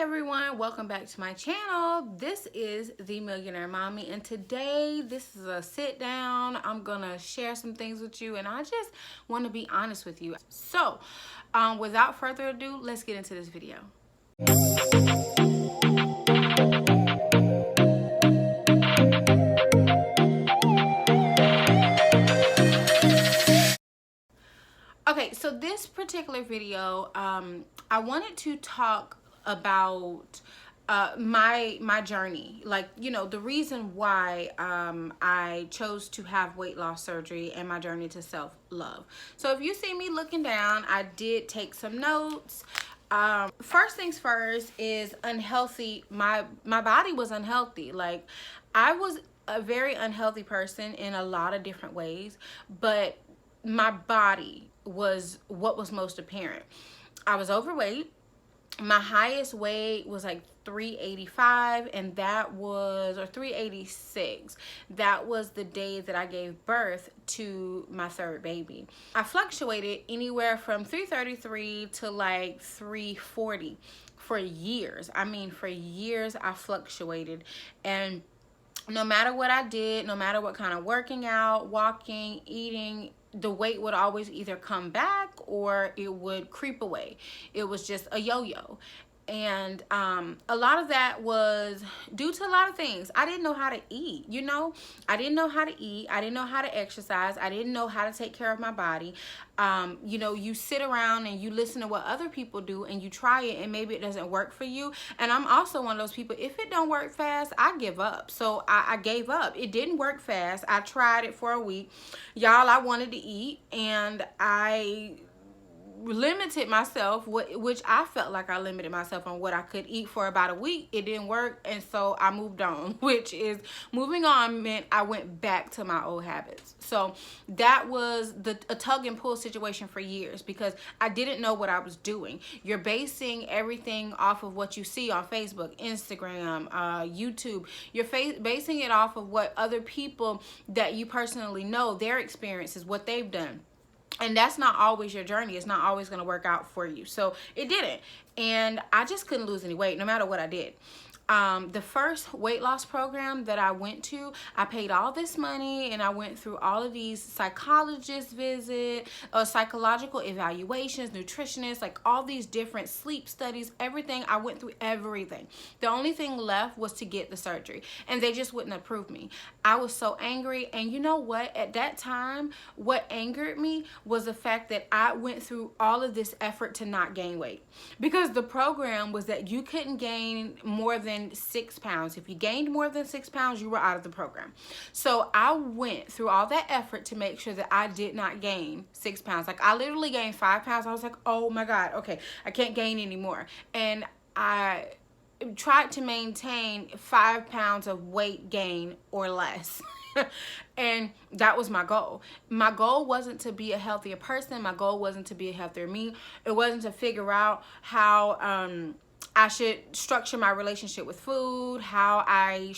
everyone, welcome back to my channel. This is the Millionaire Mommy, and today this is a sit down. I'm gonna share some things with you, and I just want to be honest with you. So without further ado, let's get into this video. Okay, so this particular video, I wanted to talk about my journey, like, you know, the reason why I chose to have weight loss surgery and my journey to self-love. So if you see me looking down, I did take some notes. First things first is unhealthy. My body was unhealthy. Like, I was a very unhealthy person in a lot of different ways, but my body was what was most apparent. I was overweight. My highest weight was like 385, and that was, or 386. That was the day that I gave birth to my third baby. I fluctuated anywhere from 333 to like 340 for years. I mean, for years I fluctuated, and no matter what I did, no matter what kind of working out, walking, eating, the weight would always either come back or it would creep away. It was just a yo-yo. And a lot of that was due to a lot of things. I didn't know how to eat, you know. I didn't know how to eat. I didn't know how to exercise. I didn't know how to take care of my body. You know, you sit around and you listen to what other people do and you try it and maybe it doesn't work for you. And I'm also one of those people, if it don't work fast, I give up. So I gave up. It didn't work fast. I tried it for a week. Y'all, I wanted to eat, and I limited myself, which I felt like I limited myself on what I could eat for about a week. It didn't work, and so I moved on, which is, moving on meant I went back to my old habits. So that was a tug and pull situation for years, because I didn't know what I was doing. You're basing everything off of what you see on Facebook, Instagram, YouTube. You're basing it off of what other people that you personally know, their experiences, what they've done. And that's not always your journey. It's not always going to work out for you. So it didn't. And I just couldn't lose any weight no matter what I did. The first weight loss program that I went to, I paid all this money and I went through all of these psychologist visits, psychological evaluations, nutritionists, like all these different sleep studies, everything. I went through everything. The only thing left was to get the surgery, and they just wouldn't approve me. I was so angry. And you know what? At that time, what angered me was the fact that I went through all of this effort to not gain weight, because the program was that you couldn't gain more than 6 pounds. If you gained more than 6 pounds, you were out of the program. So I went through all that effort to make sure that I did not gain 6 pounds. Like, I literally gained 5 pounds. I was like, oh my God, okay, I can't gain anymore. And I tried to maintain 5 pounds of weight gain or less. And that was my goal. My goal wasn't to be a healthier person. My goal wasn't to be a healthier me. It wasn't to figure out how I should structure my relationship with food, how I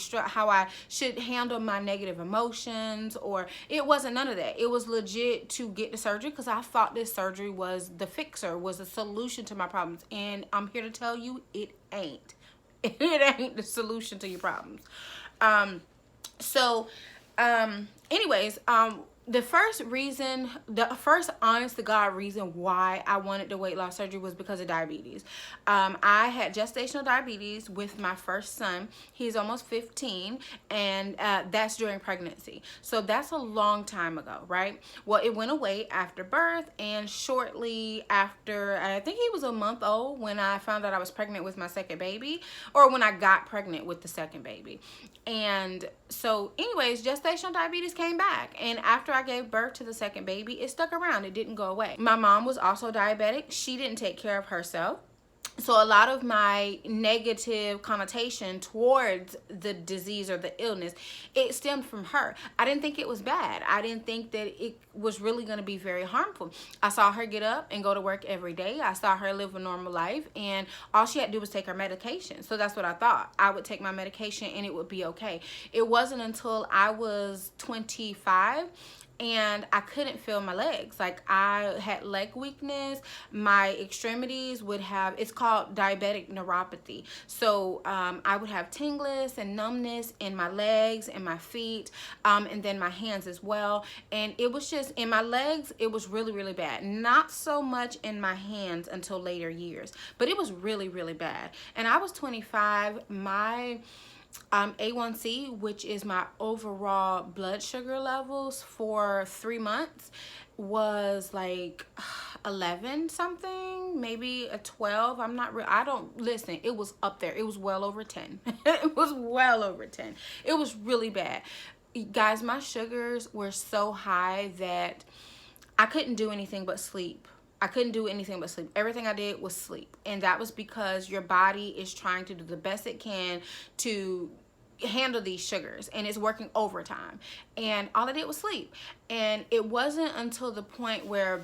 should handle my negative emotions, or it wasn't none of that. It was legit to get the surgery, because I thought this surgery was the fixer, was the solution to my problems. And I'm here to tell you, it ain't. It ain't the solution to your problems. Anyways, the first honest to God reason why I wanted the weight loss surgery was because of diabetes. I had gestational diabetes with my first son. He's almost 15, and that's during pregnancy. So that's a long time ago, right? Well, it went away after birth, and shortly after, I think he was a month old when I found out I was pregnant with my second baby, or when I got pregnant with the second baby. And so anyways, gestational diabetes came back, and after I gave birth to the second baby, it stuck around. It didn't go away. My mom was also diabetic. She didn't take care of herself. So a lot of my negative connotation towards the disease or the illness, it stemmed from her. I didn't think it was bad. I didn't think that it was really going to be very harmful. I saw her get up and go to work every day. I saw her live a normal life, and all she had to do was take her medication. So that's what I thought. I would take my medication and it would be okay. It wasn't until I was 25 and I couldn't feel my legs. Like, I had leg weakness. My extremities would have, it's called diabetic neuropathy. So I would have tingliness and numbness in my legs and my feet, and then my hands as well. And it was just, in my legs, it was really, really bad. Not so much in my hands until later years, but it was really, really bad. And I was 25. My A1C, which is my overall blood sugar levels for 3 months, was like 11 something, maybe a 12. I'm not real. I don't listen. It was up there. It was well over 10. It was well over 10. It was really bad. Guys, my sugars were so high that I couldn't do anything but sleep. I couldn't do anything but sleep. Everything I did was sleep. And that was because your body is trying to do the best it can to handle these sugars, and it's working overtime. And all I did was sleep. And it wasn't until the point where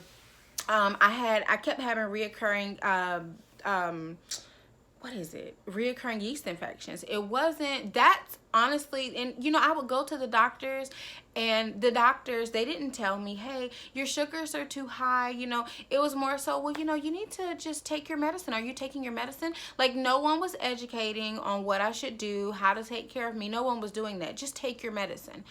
I kept having reoccurring reoccurring yeast infections. It wasn't, that's honestly, and you know, I would go to the doctors, and the doctors, they didn't tell me, hey, your sugars are too high. You know, it was more so, well, you know, you need to just take your medicine. Are you taking your medicine? Like, no one was educating on what I should do, how to take care of me. No one was doing that. Just take your medicine.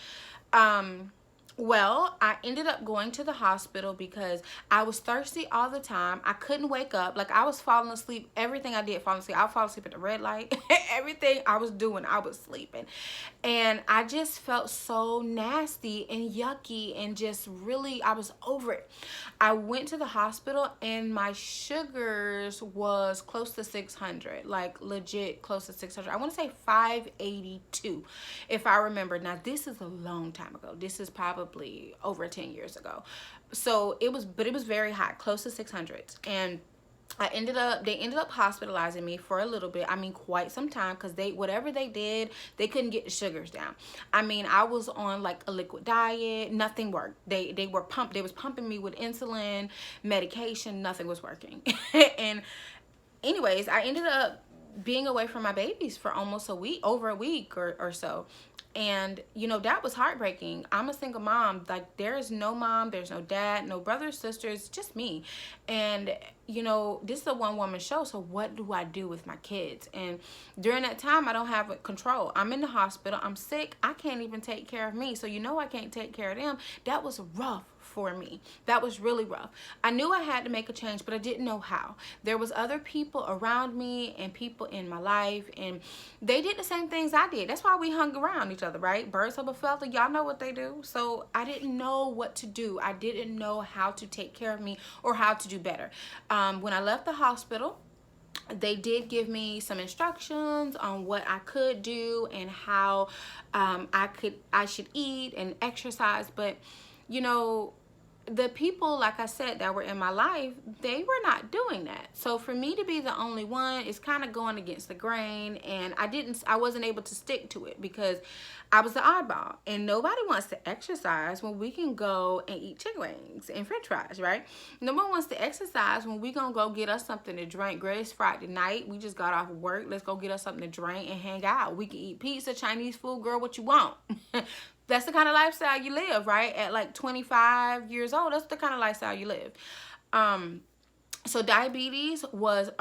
Well, I ended up going to the hospital because I was thirsty all the time. I couldn't wake up. Like, I was falling asleep. Everything I did, falling asleep. I would fall asleep at the red light. Everything I was doing, I was sleeping. And I just felt so nasty and yucky, and just really, I was over it. I went to the hospital, and my sugars was close to 600. Like, legit close to 600. I want to say 582, if I remember. Now, this is a long time ago. This is probably over 10 years ago. So it was, but it was very high, close to 600. And they ended up hospitalizing me for a little bit. I mean, quite some time, because whatever they did, they couldn't get the sugars down. I mean, I was on like a liquid diet. Nothing worked. They was pumping me with insulin, medication. Nothing was working. And anyways, I ended up being away from my babies for almost a week, over a week or so. And, you know, that was heartbreaking. I'm a single mom. Like, there is no mom, there's no dad, no brothers, sisters, just me. And, you know, this is a one-woman show, so what do I do with my kids? And during that time, I don't have control. I'm in the hospital. I'm sick. I can't even take care of me. So, you know, I can't take care of them. That was rough for me. That was really rough. I knew I had to make a change, but I didn't know how. There was other people around me and people in my life, and they did the same things I did. That's why we hung around each other, right? Birds of a feather, y'all know what they do. So I didn't know what to do. I didn't know how to take care of me or how to do better. When I left the hospital, they did give me some instructions on what I could do and how I should eat and exercise. But, you know, the people, like I said, that were in my life, they were not doing that. So for me to be the only one is kind of going against the grain, and I wasn't able to stick to it because I was the oddball, and nobody wants to exercise when we can go and eat chicken wings and french fries, right? No one wants to exercise when we gonna go get us something to drink. Girl, it's Friday night. We just got off work. Let's go get us something to drink and hang out. We can eat pizza, Chinese food, girl, what you want. That's the kind of lifestyle you live, right? At like 25 years old, that's the kind of lifestyle you live. So diabetes was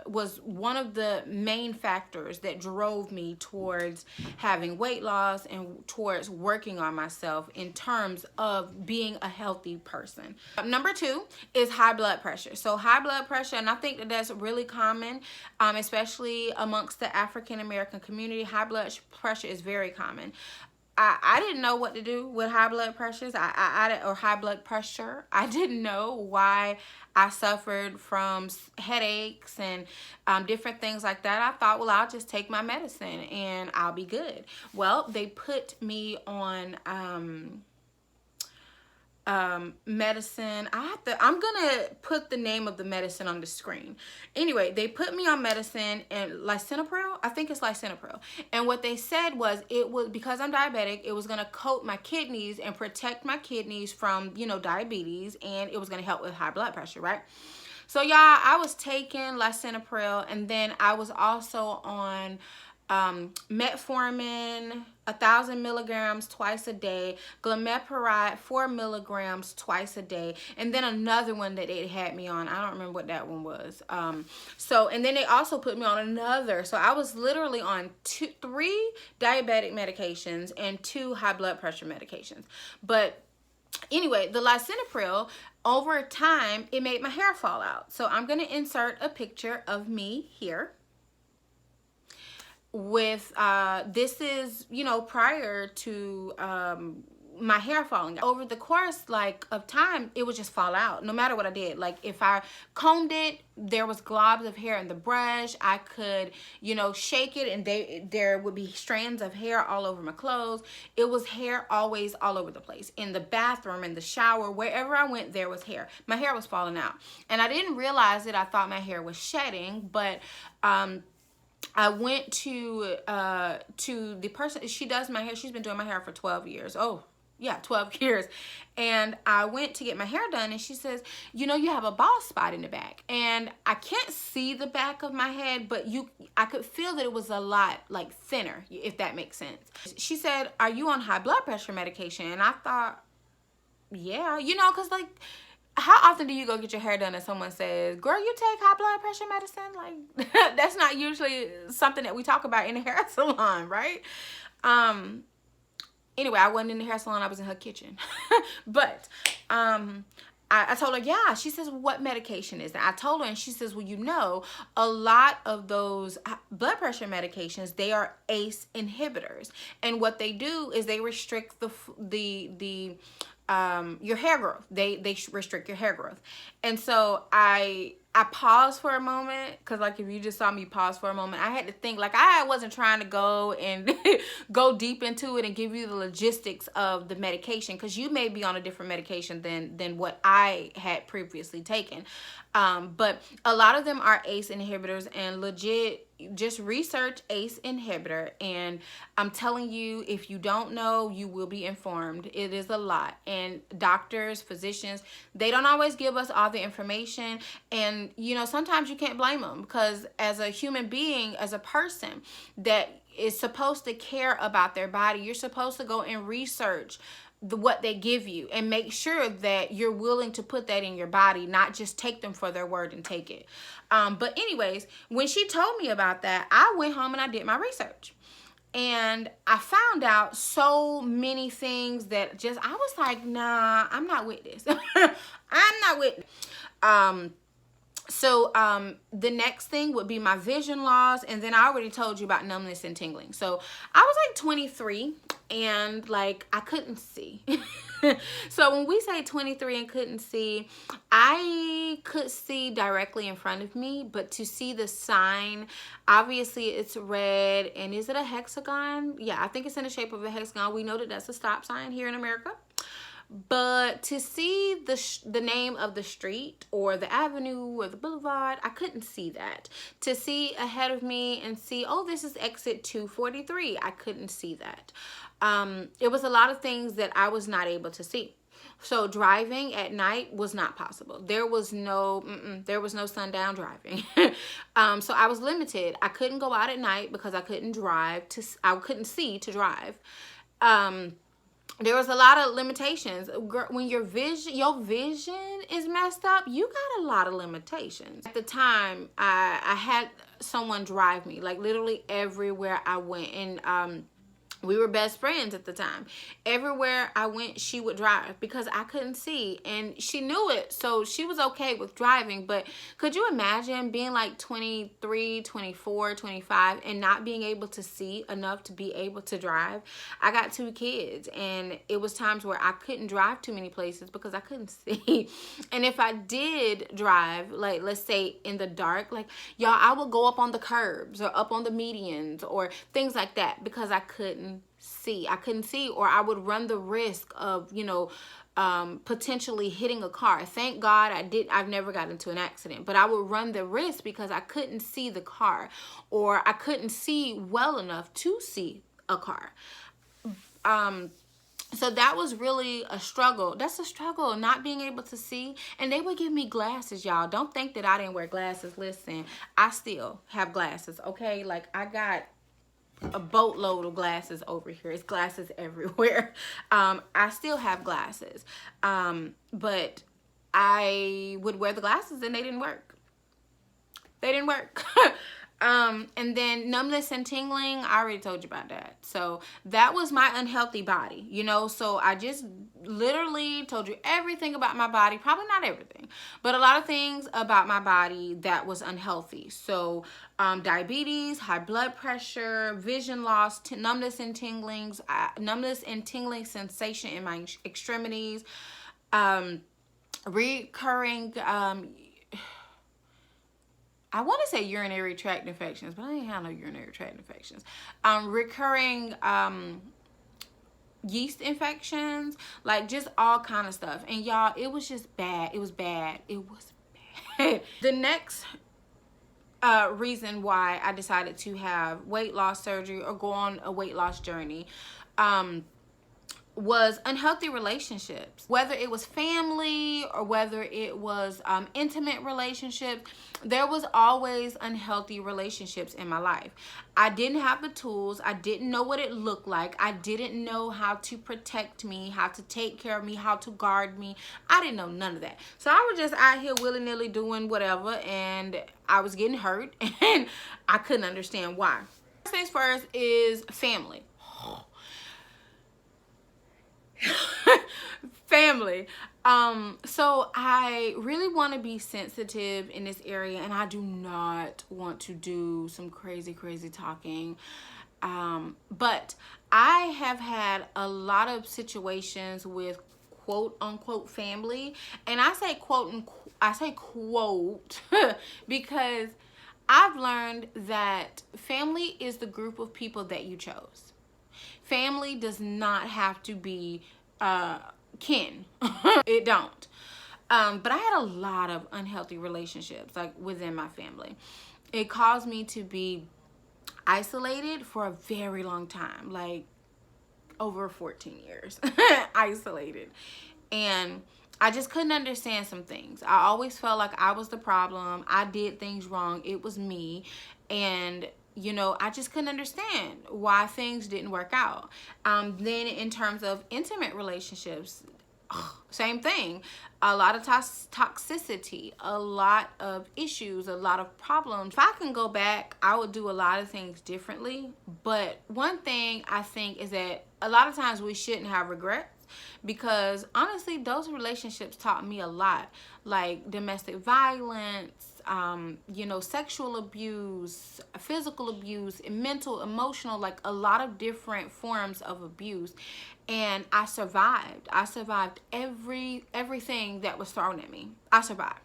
was one of the main factors that drove me towards having weight loss and towards working on myself in terms of being a healthy person. Number 2 is high blood pressure. So high blood pressure, and I think that that's really common, especially amongst the African American community. High blood pressure is very common. I didn't know what to do with high blood pressures or high blood pressure. I didn't know why I suffered from headaches and different things like that. I thought, well, I'll just take my medicine and I'll be good. Well, they put me on medicine. I'm gonna put the name of the medicine on the screen. Anyway, they put me on medicine, and Lisinopril, I think it's Lisinopril. And what they said was, it was because I'm diabetic, it was gonna coat my kidneys and protect my kidneys from, you know, diabetes, and it was gonna help with high blood pressure, right? So y'all, I was taking Lisinopril, and then I was also on metformin, 1,000 milligrams twice a day, glimepiride 4 milligrams twice a day, and then another one that they had me on. I don't remember what that one was. And then they also put me on another. So I was literally on 3 diabetic medications and 2 high blood pressure medications. But anyway, the Lisinopril, over time, it made my hair fall out. So I'm going to insert a picture of me here with, this is, you know, prior to my hair falling out. Over the course of time, it would just fall out no matter what I did. Like if I combed it, there was globs of hair in the brush. I could, you know, shake it and there would be strands of hair all over my clothes. It was hair always all over the place. In the bathroom, in the shower, wherever I went, there was hair. My hair was falling out. And I didn't realize it. I thought my hair was shedding, but I went to the person, she does my hair. She's been doing my hair for 12 years. Oh, yeah, 12 years. And I went to get my hair done and she says, you know, you have a bald spot in the back. And I can't see the back of my head, but I could feel that it was a lot like thinner, if that makes sense. She said, are you on high blood pressure medication? And I thought, yeah, you know, cause like, how often do you go get your hair done and someone says, girl, you take high blood pressure medicine? Like, that's not usually something that we talk about in the hair salon, right? Anyway, I wasn't in the hair salon. I was in her kitchen. But I told her, yeah. She says, well, what medication is that? I told her, and she says, well, you know, a lot of those blood pressure medications, they are ACE inhibitors. And what they do is they restrict your hair growth. They restrict your hair growth. And so I paused for a moment, because like if you just saw me pause for a moment, I had to think. Like I wasn't trying to go and go deep into it and give you the logistics of the medication, because you may be on a different medication than what I had previously taken. But a lot of them are ACE inhibitors, and legit, just research ACE inhibitor, and I'm telling you, if you don't know, you will be informed. It is a lot, and doctors, physicians, they don't always give us all the information, and you know, sometimes you can't blame them, because as a human being, as a person that is supposed to care about their body, you're supposed to go and research what they give you and make sure that you're willing to put that in your body, not just take them for their word and take it. But anyways, when she told me about that, I went home and I did my research. And I found out so many things that just, I was like, nah, I'm not with this. I'm not with it. So the next thing would be my vision loss, and then I already told you about numbness and tingling. So I was like 23 and like I couldn't see. So when we say 23 and couldn't see, I could see directly in front of me, but to see the sign, obviously it's red, and is it a hexagon? Yeah, I think it's in the shape of a hexagon. We know that that's a stop sign here in America. But to see the name of the street or the avenue or the boulevard, I couldn't see that. To see ahead of me and see, oh, this is exit 243, I couldn't see that. It was a lot of things that I was not able to see. So driving at night was not possible. There was no sundown driving. So I was limited. I couldn't go out at night because I couldn't I couldn't see to drive. There was a lot of limitations. When your vision is messed up, you got a lot of limitations. At the time, I had someone drive me, like literally everywhere I went. And we were best friends at the time. Everywhere I went, she would drive because I couldn't see, and she knew it, so she was okay with driving. But could you imagine being like 23, 24, 25 and not being able to see enough to be able to drive? I got 2 kids, and it was times where I couldn't drive too many places because I couldn't see. And if I did drive, like let's say in the dark, like y'all, I would go up on the curbs or up on the medians or things like that because I couldn't see, or I would run the risk of, you know, potentially hitting a car. Thank God I've never got into an accident, but I would run the risk because I couldn't see the car, or I couldn't see well enough to see a car. So that was really a struggle. That's a struggle, not being able to see. And they would give me glasses, y'all. Don't think that I didn't wear glasses. Listen, I still have glasses, okay? Like I got a boatload of glasses over here. It's glasses everywhere. I still have glasses, but I would wear the glasses and they didn't work. They didn't work. And then numbness and tingling, I already told you about that. So that was my unhealthy body, you know. So I just literally told you everything about my body. Probably not everything, but a lot of things about my body that was unhealthy. So diabetes, high blood pressure, vision loss, numbness and tinglings, numbness and tingling sensation in my extremities, recurring I want to say urinary tract infections, but I ain't have no urinary tract infections. Recurring yeast infections, like just all kind of stuff. And y'all, it was just bad. It was bad. It was bad. The next reason why I decided to have weight loss surgery or go on a weight loss journey was unhealthy relationships, whether it was family or whether it was intimate relationships. There was always unhealthy relationships in my life. I didn't have the tools. I didn't know what it looked like. I didn't know how to protect me, how to take care of me, how to guard me. I didn't know none of that. So I was just out here willy-nilly doing whatever, and I was getting hurt, and I couldn't understand why. First things first is family. Family. So I really want to be sensitive in this area, and I do not want to do some crazy talking. But I have had a lot of situations with quote unquote family, and I say quote because I've learned that family is the group of people that you chose. Family does not have to be kin. It don't. But I had a lot of unhealthy relationships like within my family. It caused me to be isolated for a very long time, like over 14 years. Isolated. And I just couldn't understand some things. I always felt like I was the problem. I did things wrong. It was me. And you know, I just couldn't understand why things didn't work out. Then in terms of intimate relationships, same thing. A lot of toxicity, a lot of issues, a lot of problems. If I can go back, I would do a lot of things differently. But one thing I think is that a lot of times we shouldn't have regrets, because honestly, those relationships taught me a lot, like domestic violence, you know, sexual abuse, physical abuse, mental, emotional, like a lot of different forms of abuse. And I survived. I survived everything that was thrown at me. I survived.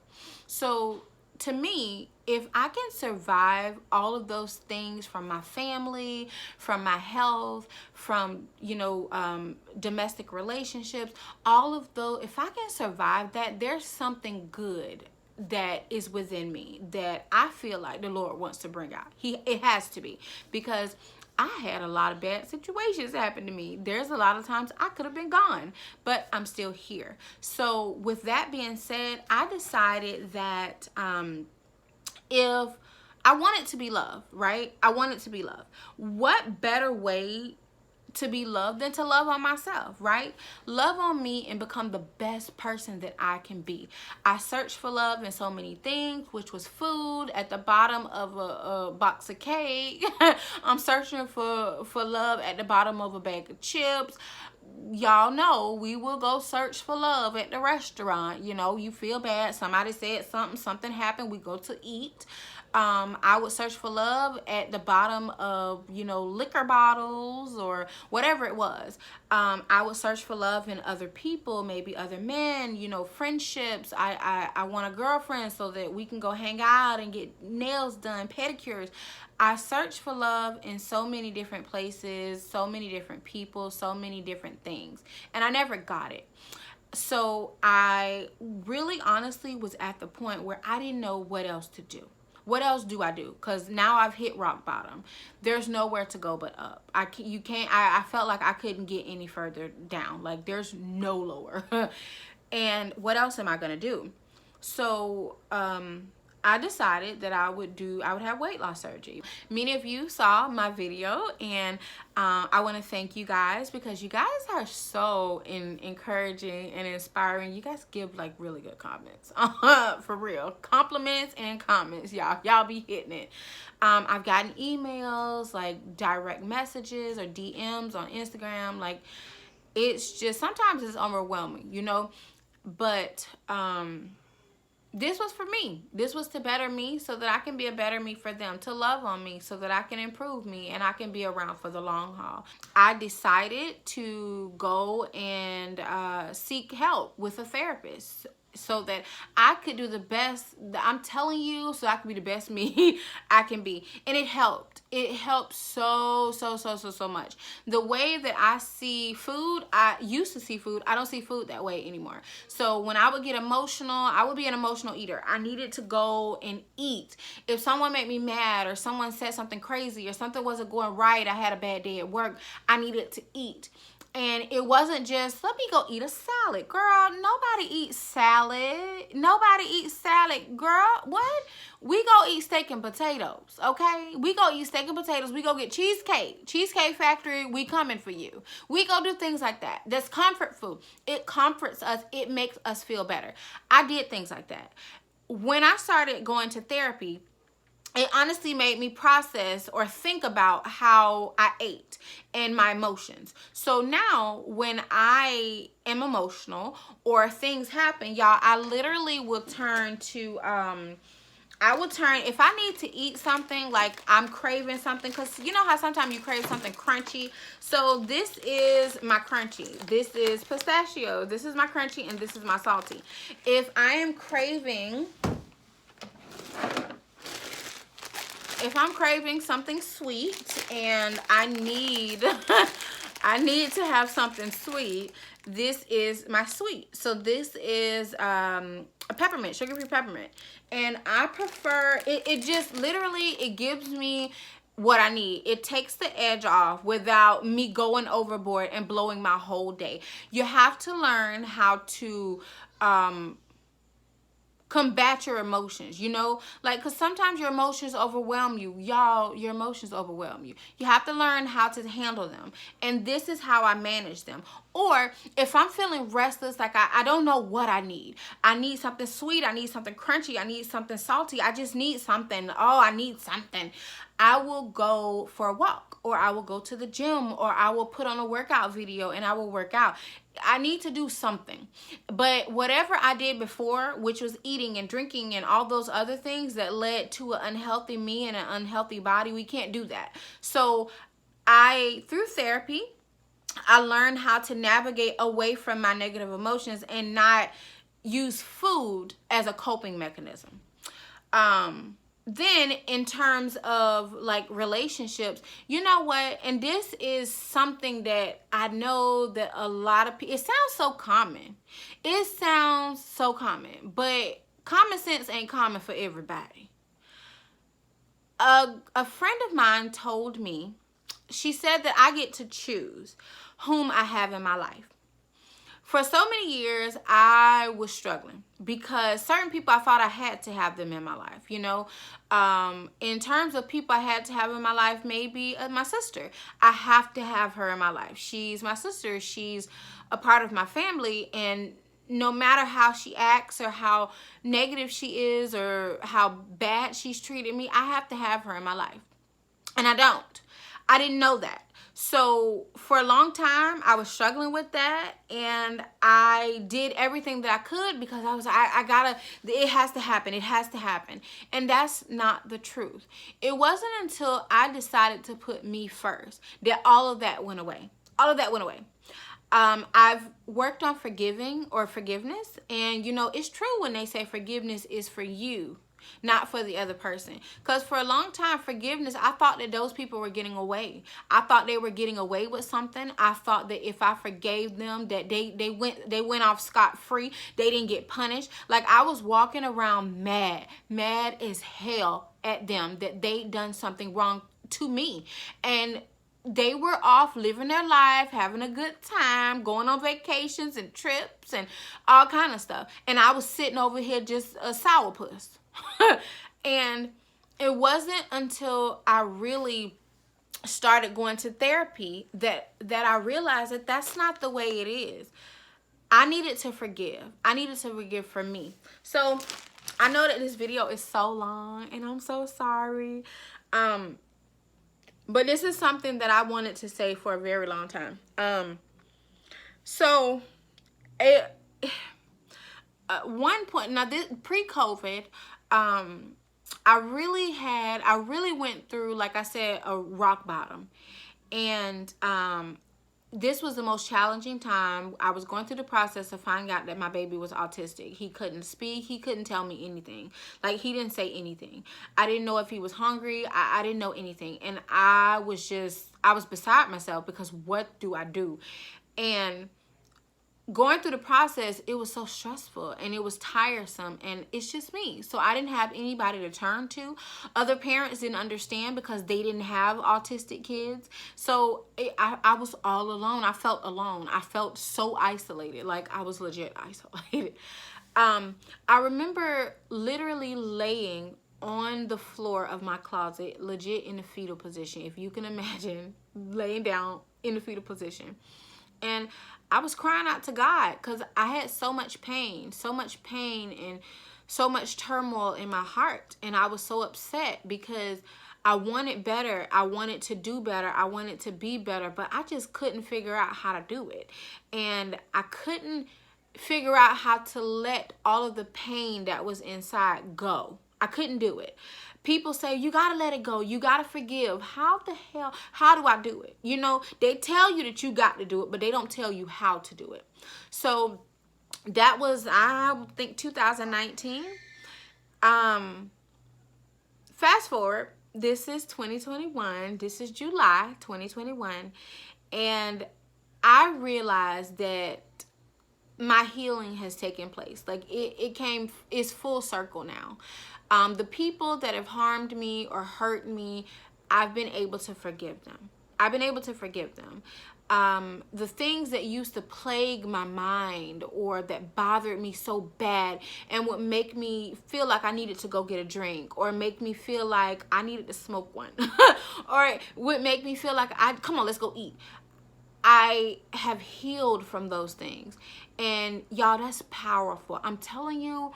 So to me, if I can survive all of those things from my family, from my health, from, you know, domestic relationships, all of those, if I can survive that, there's something good that is within me that I feel like the Lord wants to bring out. It has to be, because I had a lot of bad situations happen to me. There's a lot of times I could have been gone, but I'm still here. So with that being said, I decided that if I want it to be love, right? I want it to be love. What better way to be loved than to love on myself, right? Love on me and become the best person that I can be. I searched for love in so many things, which was food at the bottom of a box of cake. I'm searching for love at the bottom of a bag of chips. Y'all know we will go search for love at the restaurant. You know, you feel bad, somebody said something happened, we go to eat. I would search for love at the bottom of, you know, liquor bottles or whatever it was. I would search for love in other people, maybe other men, you know, friendships. I want a girlfriend so that we can go hang out and get nails done, pedicures. I searched for love in so many different places, so many different people, so many different things, and I never got it. So I really honestly was at the point where I didn't know what else to do. What else do I do? Because now I've hit rock bottom. There's nowhere to go but up. I felt like I couldn't get any further down. Like there's no lower. And what else am I going to do? So I decided that I would have weight loss surgery. Many of you saw my video, and I want to thank you guys because you guys are so encouraging and inspiring. You guys give like really good comments. For real. Compliments and comments, y'all. Y'all be hitting it. I've gotten emails, like direct messages or DMs on Instagram. Like, it's just, sometimes it's overwhelming, you know, but this was for me. This was to better me so that I can be a better me for them, to love on me so that I can improve me and I can be around for the long haul. I decided to go and seek help with a therapist so that I could do the best, I'm telling you, so I could be the best me I can be. And it helped. It helped so much. The way that I see food, I used to see food, I don't see food that way anymore. So when I would get emotional, I would be an emotional eater. I needed to go and eat. If someone made me mad or someone said something crazy or something wasn't going right, I had a bad day at work, I needed to eat. And it wasn't just, let me go eat a salad. Girl, nobody eats salad. Nobody eats salad. Girl, what? We go eat steak and potatoes, okay? We go eat steak and potatoes. We go get cheesecake. Cheesecake Factory, we coming for you. We go do things like that. That's comfort food. It comforts us. It makes us feel better. I did things like that. When I started going to therapy, it honestly made me process or think about how I ate and my emotions. So now when I am emotional or things happen, y'all, I literally will turn to, if I need to eat something, like I'm craving something, because you know how sometimes you crave something crunchy. So this is my crunchy. This is pistachio. This is my crunchy, and this is my salty. If I am craving... If I'm craving something sweet and I need I need to have something sweet, this is my sweet. So this is a peppermint, sugar-free peppermint. And I prefer it just literally, it gives me what I need. It takes the edge off without me going overboard and blowing my whole day. You have to learn how to combat your emotions, you know, like, because sometimes your emotions overwhelm you. Y'all, your emotions overwhelm you. You have to learn how to handle them, and this is how I manage them. Or if I'm feeling restless, like I don't know what I need something sweet, I need something crunchy, I need something salty, I just need something, I need something, I will go for a walk, or I will go to the gym, or I will put on a workout video and I will work out. I need to do something. But whatever I did before, which was eating and drinking and all those other things that led to an unhealthy me and an unhealthy body, we can't do that. So through therapy, I learned how to navigate away from my negative emotions and not use food as a coping mechanism. Then in terms of like relationships, you know what? And this is something that I know that a lot of people, it sounds so common. It sounds so common, but common sense ain't common for everybody. A friend of mine told me, she said that I get to choose whom I have in my life. For so many years, I was struggling because certain people, I thought I had to have them in my life, you know. In terms of people I had to have in my life, maybe my sister. I have to have her in my life. She's my sister. She's a part of my family, and no matter how she acts or how negative she is or how bad she's treated me, I have to have her in my life. And I don't. I didn't know that. So for a long time, I was struggling with that, and I did everything that I could because I was it has to happen. It has to happen. And that's not the truth. It wasn't until I decided to put me first that all of that went away. All of that went away. I've worked on forgiveness, and you know, it's true when they say forgiveness is for you, not for the other person. Because for a long time, forgiveness, I thought that those people were getting away. I thought they were getting away with something. I thought that if I forgave them, that they went off scot-free. They didn't get punished. Like, I was walking around mad as hell at them that they done something wrong to me. And they were off living their life, having a good time, going on vacations and trips and all kind of stuff. And I was sitting over here just a sourpuss. And it wasn't until I really started going to therapy that I realized that that's not the way it is. I needed to forgive. I needed to forgive for me. So I know that this video is so long and I'm so sorry. But this is something that I wanted to say for a very long time. So it, one point, now this pre-COVID, I really went through, like I said, a rock bottom. And this was the most challenging time. I was going through the process of finding out that my baby was autistic. He couldn't speak. He couldn't tell me anything. Like, he didn't say anything. I didn't know if he was hungry. I didn't know anything. And I was beside myself, because what do I do? And going through the process, it was so stressful and it was tiresome, and it's just me. So I didn't have anybody to turn to. Other parents didn't understand because they didn't have autistic kids. So I was all alone. I felt alone. I felt so isolated. Like, I was legit isolated. I remember literally laying on the floor of my closet, legit in the fetal position. If you can imagine, laying down in the fetal position. And I was crying out to God because I had so much pain and so much turmoil in my heart. And I was so upset because I wanted better. I wanted to do better. I wanted to be better, but I just couldn't figure out how to do it. And I couldn't figure out how to let all of the pain that was inside go. I couldn't do it. People say, you got to let it go. You got to forgive. How do I do it? You know, they tell you that you got to do it, but they don't tell you how to do it. So that was, I think, 2019. Fast forward, this is 2021. This is July 2021. And I realized that my healing has taken place. Like, it's full circle now. The people that have harmed me or hurt me, I've been able to forgive them. The things that used to plague my mind or that bothered me so bad and would make me feel like I needed to go get a drink, or make me feel like I needed to smoke one, or would make me feel like, come on, let's go eat. I have healed from those things. And y'all, that's powerful. I'm telling you,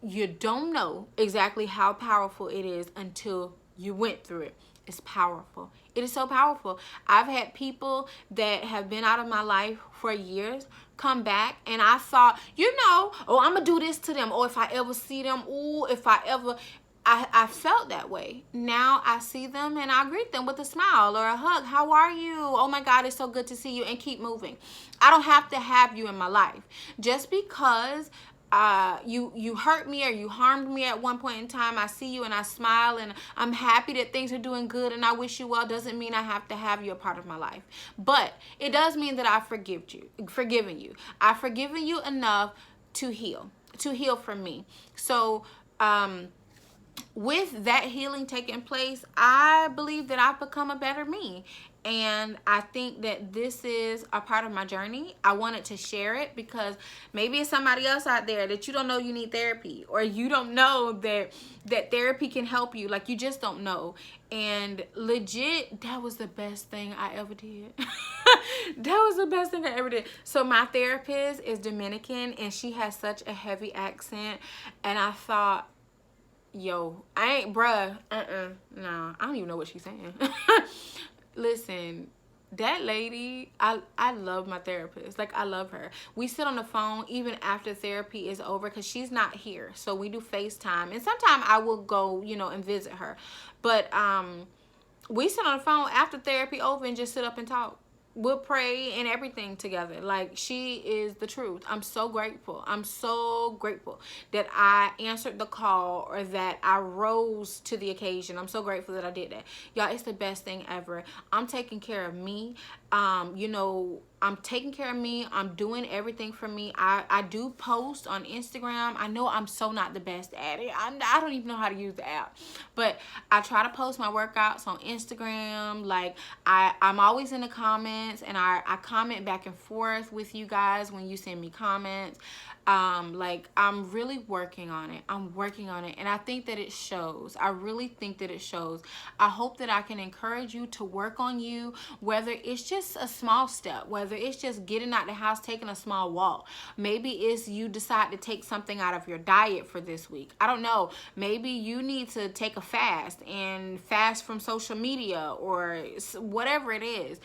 you don't know exactly how powerful it is until you went through it. It's powerful. It is so powerful. I've had people that have been out of my life for years come back, and I thought, oh, I'm going to do this to them. Or if I ever see them, I felt that way. Now I see them and I greet them with a smile or a hug. How are you? Oh my God, it's so good to see you, and keep moving. I don't have to have you in my life. Just because you hurt me or you harmed me at one point in time, I see you and I smile and I'm happy that things are doing good and I wish you well, doesn't mean I have to have you a part of my life. But it does mean that I've forgiven you. I've forgiven you enough to heal from me. So, with that healing taking place, I believe that I've become a better me. And I think that this is a part of my journey. I wanted to share it because maybe it's somebody else out there that you don't know you need therapy, or you don't know that therapy can help you. Like, you just don't know. And legit, that was the best thing I ever did. That was the best thing I ever did. So my therapist is Dominican and she has such a heavy accent. And I thought, yo, I ain't, bruh, nah, I don't even know what she's saying. Listen, that lady, I love my therapist. Like, I love her. We sit on the phone even after therapy is over because she's not here. So we do FaceTime. And sometimes I will go, and visit her. But we sit on the phone after therapy over and just sit up and talk. We'll pray and everything together. Like, she is the truth. I'm so grateful. I'm so grateful that I answered the call or that I rose to the occasion. I'm so grateful that I did that. Y'all, it's the best thing ever. I'm taking care of me. I'm taking care of me. I'm doing everything for me. I do post on Instagram. I know I'm so not the best at it. I don't even know how to use the app. But I try to post my workouts on Instagram. Like, I'm always in the comments, and I comment back and forth with you guys when you send me comments. Like, I'm really working on it. I'm working on it, and I think that it shows. I really think that it shows. I hope that I can encourage you to work on you, whether it's just a small step, whether it's just getting out the house, taking a small walk. Maybe it's you decide to take something out of your diet for this week. I don't know. Maybe you need to take a fast and fast from social media or whatever it is.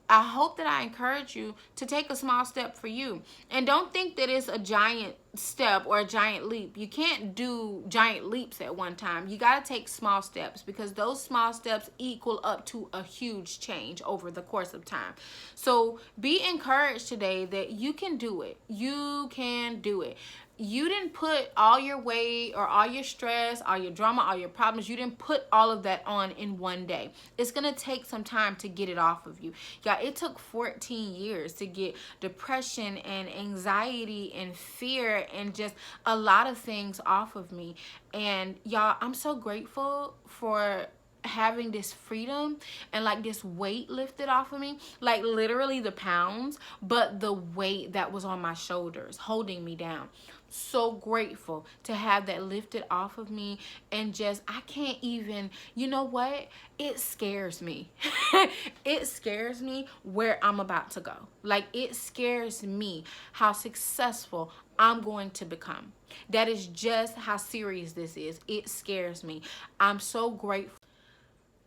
I hope that I encourage you to take a small step for you. And don't think that it's a giant step or a giant leap. You can't do giant leaps at one time. You got to take small steps, because those small steps equal up to a huge change over the course of time. So be encouraged today that you can do it. You can do it. You didn't put all your weight or all your stress, all your drama, all your problems, you didn't put all of that on in one day. It's going to take some time to get it off of you. Yeah, it took 14 years to get depression and anxiety and fear and just a lot of things off of me. And y'all, I'm so grateful for having this freedom and like this weight lifted off of me, like literally the pounds, but the weight that was on my shoulders holding me down. So grateful to have that lifted off of me. And just, I can't even, you know what, it scares me. It scares me where I'm about to go. Like, it scares me how successful I'm going to become. That is just how serious this is. It scares me. I'm so grateful.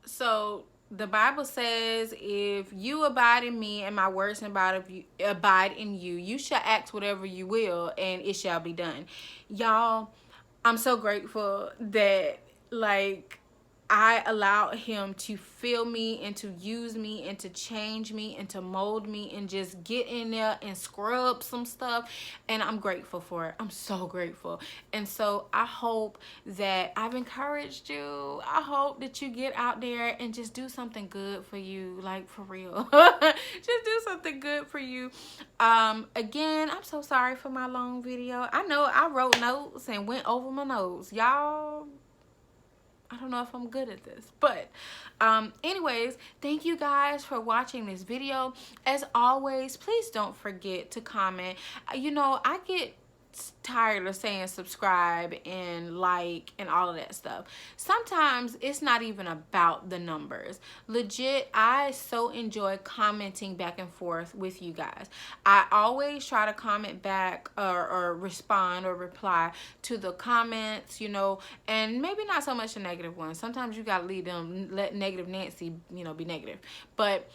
So the Bible says, if you abide in me and my words abide in you, you shall ask whatever you will and it shall be done. Y'all, I'm so grateful that, like, I allowed him to fill me and to use me and to change me and to mold me and just get in there and scrub some stuff. And I'm grateful for it. I'm so grateful. And so I hope that I've encouraged you. I hope that you get out there and just do something good for you, like, for real. Just do something good for you. Again, I'm so sorry for my long video. I know I wrote notes and went over my notes. Y'all, I don't know if I'm good at this, but anyways, thank you guys for watching this video. As always, please don't forget to comment. You know, I get tired of saying subscribe and like and all of that stuff. Sometimes it's not even about the numbers. Legit, I so enjoy commenting back and forth with you guys. I always try to comment back or respond or reply to the comments, you know, and maybe not so much the negative ones. Sometimes you gotta leave them, let negative Nancy, you know, be negative. But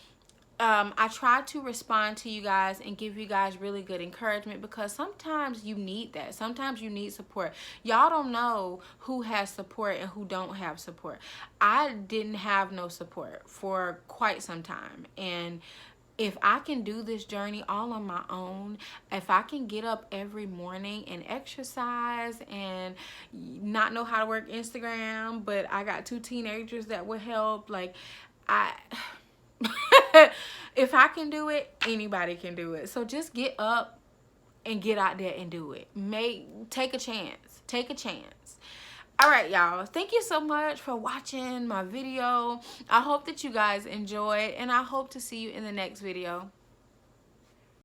I try to respond to you guys and give you guys really good encouragement, because sometimes you need that. Sometimes you need support. Y'all don't know who has support and who don't have support. I didn't have no support for quite some time, and if I can do this journey all on my own, if I can get up every morning and exercise and not know how to work Instagram, but I got 2 teenagers that will help, like, if I can do it, anybody can do it. So just get up and get out there and do it. Take a chance. Take a chance. All right, y'all. Thank you so much for watching my video. I hope that you guys enjoyed, and I hope to see you in the next video.